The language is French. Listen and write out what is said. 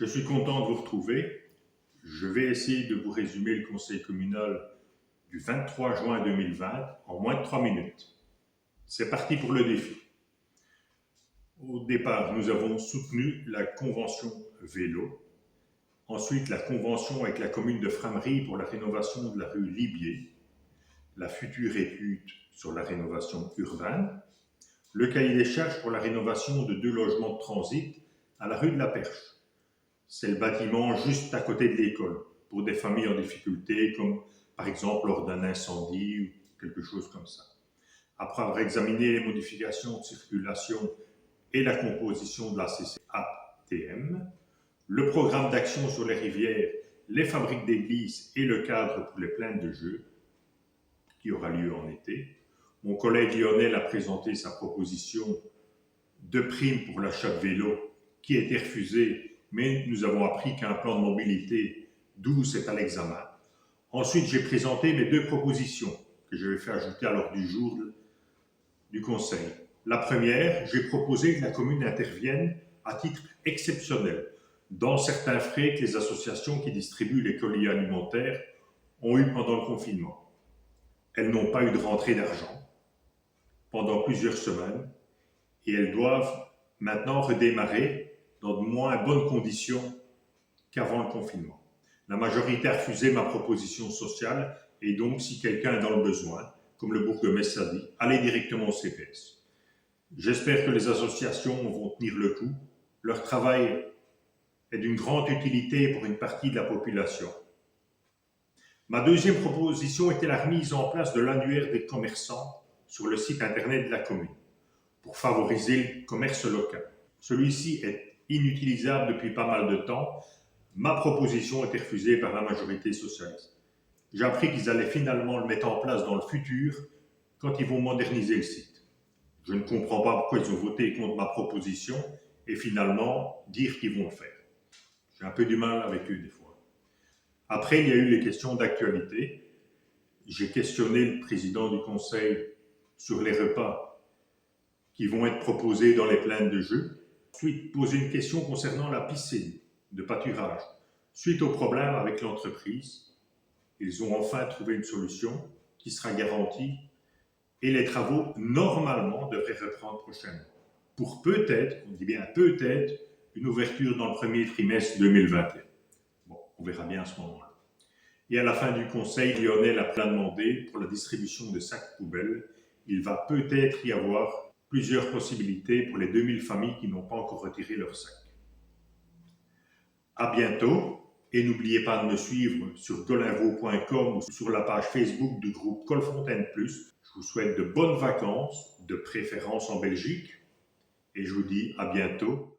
Je suis content de vous retrouver. Je vais essayer de vous résumer le conseil communal du 23 juin 2020 en moins de 3 minutes. C'est parti pour le défi. Au départ, nous avons soutenu la convention vélo. Ensuite, la convention avec la commune de Frameries pour la rénovation de la rue Libier. La future étude sur la rénovation urbaine. Le cahier des charges pour la rénovation de 2 logements de transit à la rue de la Perche. C'est le bâtiment juste à côté de l'école, pour des familles en difficulté, comme par exemple lors d'un incendie ou quelque chose comme ça. Après avoir examiné les modifications de circulation et la composition de la CCATM, le programme d'action sur les rivières, les fabriques d'églises et le cadre pour les plaines de jeux, qui aura lieu en été, mon collègue Lionel a présenté sa proposition de prime pour l'achat de vélo, qui a été refusée, mais nous avons appris qu'un plan de mobilité 12 est à l'examen. Ensuite, j'ai présenté mes 2 propositions que je vais faire ajouter à l'ordre du jour du Conseil. La première, j'ai proposé que la commune intervienne à titre exceptionnel dans certains frais que les associations qui distribuent les colis alimentaires ont eu pendant le confinement. Elles n'ont pas eu de rentrée d'argent pendant plusieurs semaines et elles doivent maintenant redémarrer dans de moins bonnes conditions qu'avant le confinement. La majorité a refusé ma proposition sociale et donc si quelqu'un est dans le besoin, comme le bourgmestre a dit, allez directement au CPS. J'espère que les associations vont tenir le coup. Leur travail est d'une grande utilité pour une partie de la population. Ma deuxième proposition était la remise en place de l'annuaire des commerçants sur le site internet de la commune pour favoriser le commerce local. Celui-ci est inutilisable depuis pas mal de temps. Ma proposition a été refusée par la majorité socialiste. J'ai appris qu'ils allaient finalement le mettre en place dans le futur quand ils vont moderniser le site. Je ne comprends pas pourquoi ils ont voté contre ma proposition et finalement dire qu'ils vont le faire. J'ai un peu du mal avec eux des fois. Après, il y a eu les questions d'actualité. J'ai questionné le président du conseil sur les repas qui vont être proposés dans les plaines de jeux. Ensuite, poser une question concernant la piscine de pâturage. Suite au problème avec l'entreprise, ils ont enfin trouvé une solution qui sera garantie et les travaux, normalement, devraient reprendre prochainement. Pour peut-être, on dit bien peut-être, une ouverture dans le premier trimestre 2021. Bon, on verra bien à ce moment-là. Et à la fin du conseil, Lionel a demandé pour la distribution de sacs poubelles. Il va peut-être y avoir plusieurs possibilités pour les 2000 familles qui n'ont pas encore retiré leurs sacs. À bientôt et n'oubliez pas de me suivre sur golinvo.com ou sur la page Facebook du groupe Colfontaine Plus. Je vous souhaite de bonnes vacances, de préférence en Belgique, et je vous dis à bientôt.